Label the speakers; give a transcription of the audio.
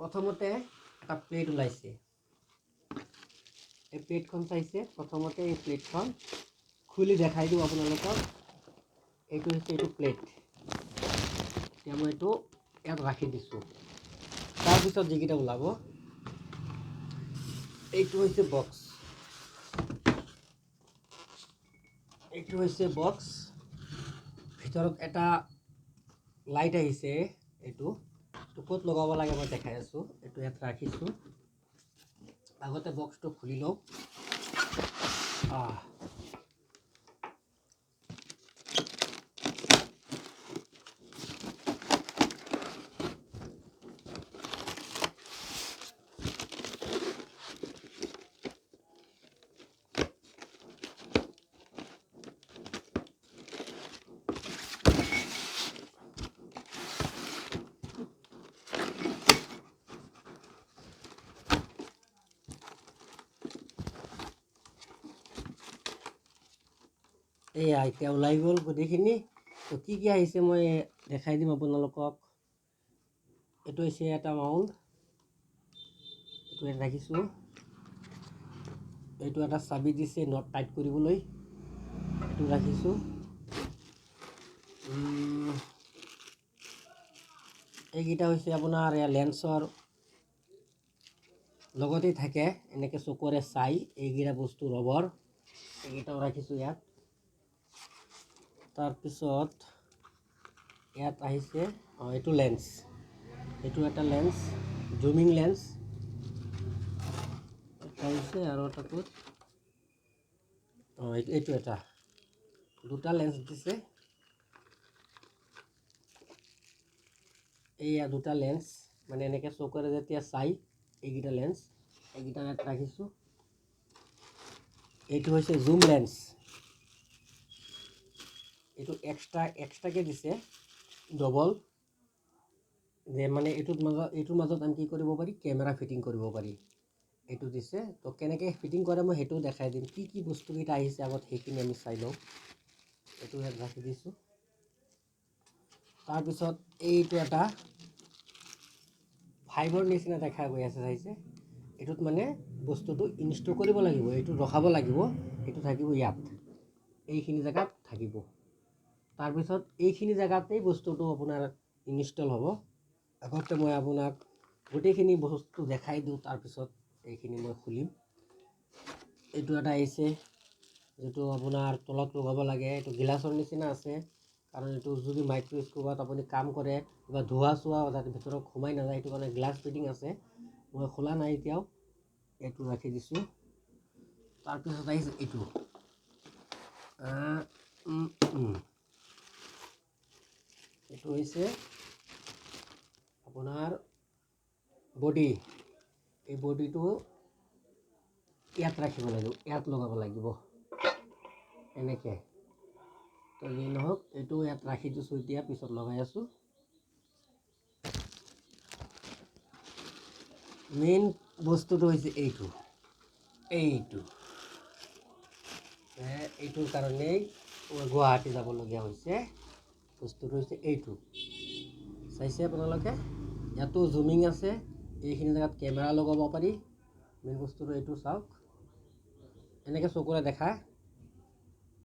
Speaker 1: প্ৰথমতে এটা প্লেট ওলাইছে। এই প্লেটখন চাইছে। প্ৰথমতে এই প্লেটখন খুলি দেখাই দিওঁ আপোনালোকক। এইটো হৈছে এইটো প্লেট। এতিয়া মই এইটো ইয়াত ৰাখি দিছোঁ। তাৰপিছত যিকেইটা ওলাব, এইটো হৈছে বক্স। এইটো হৈছে বক্স। ভিতৰত এটা লাইট আহিছে। এইটো ক'ত লগাব লাগে মই দেখাই আছোঁ। এইটো ইয়াত ৰাখিছোঁ। আগতে বক্সটো খুলি লওঁ। এয়া এতিয়া ওলাই গ'ল গোটেইখিনি। তো কি আহিছে মই দেখাই দিম আপোনালোকক। এইটো হৈছে এটা মাউণ্ট। এইটো ইয়াত ৰাখিছোঁ। এইটো এটা চাবি দিছে নট টাইট কৰিবলৈ। এইটো ৰাখিছোঁ। এইকেইটা হৈছে আপোনাৰ লেন্সৰ লগতেই থাকে। এনেকৈ চকুৰে চাই এইকেইটা বস্তু ৰবৰ। এইকেইটাও ৰাখিছোঁ ইয়াত। তাৰপিছত ইয়াত আহিছে এইটো লেন্স। এইটো এটা লেন্স, জুমিং লেন্স। এটা হৈছে আৰু এটাটোত এইটো এটা, দুটা লেন্স দিছে। এইয়া দুটা লেন্স, মানে এনেকৈ চকুৰে যেতিয়া চাই এইকেইটা লেন্স, এইকেইটা ইয়াত ৰাখিছোঁ। এইটো হৈছে জুম লেন্স। এইটো এক্সট্ৰাকৈ দিছে ডবল, যে মানে এইটোৰ মাজত আমি কি কৰিব পাৰি, কেমেৰা ফিটিং কৰিব পাৰি। এইটো দিছে। তো কেনেকৈ ফিটিং কৰে মই সেইটোও দেখাই দিম। কি কি বস্তুকেইটা আহিছে আগত সেইখিনি আমি চাই লওঁ। এইটো ইয়াত ৰাখি দিছোঁ। তাৰপিছত এইটো এটা ফাইবৰ নিচিনা দেখা গৈ আছে, চাইছে। এইটোত মানে বস্তুটো ইনষ্টল কৰিব লাগিব, এইটো ৰখাব লাগিব। এইটো থাকিব ইয়াত, এইখিনি জেগাত থাকিব। তাৰপিছত এইখিনি জেগাতেই বস্তুটো আপোনাৰ ইনষ্টল হ'ব। আগতে মই আপোনাক গোটেইখিনি বস্তু দেখাই দিওঁ, তাৰপিছত এইখিনি মই খুলিম। এইটো এটা আহিছে, যিটো আপোনাৰ তলত লগাব লাগে। এইটো গিলাচৰ নিচিনা আছে, কাৰণ এইটো যদি মাইক্ৰস্কোপত আপুনি কাম কৰে বা ধোৱা চোৱা যাতে ভিতৰত সোমাই নাযায়, এইটো কাৰণে গ্লাছ ফিটিং আছে। মই খোলা নাই এতিয়াও। এইটো ৰাখি দিছোঁ। তাৰপিছত আহিছে এইটো এইটো হৈছে আপোনাৰ বডি। এই বডিটো ইয়াত ৰাখিব লাগিব, ইয়াত লগাব লাগিব এনেকৈ। তো যি নহওক, এইটো ইয়াত ৰাখি দিছোঁ। এতিয়া পিছত লগাই আছোঁ। মেইন বস্তুটো হৈছে এইটোৰ কাৰণেই গুৱাহাটী যাবলগীয়া হৈছে। বস্তুটো হৈছে এইটো, চাইছে আপোনালোকে। ইয়াতো জুমিং আছে। এইখিনি জেগাত কেমেৰা লগাব পাৰি। মেইন বস্তুটো এইটো চাওক, এনেকৈ চকুৰে দেখা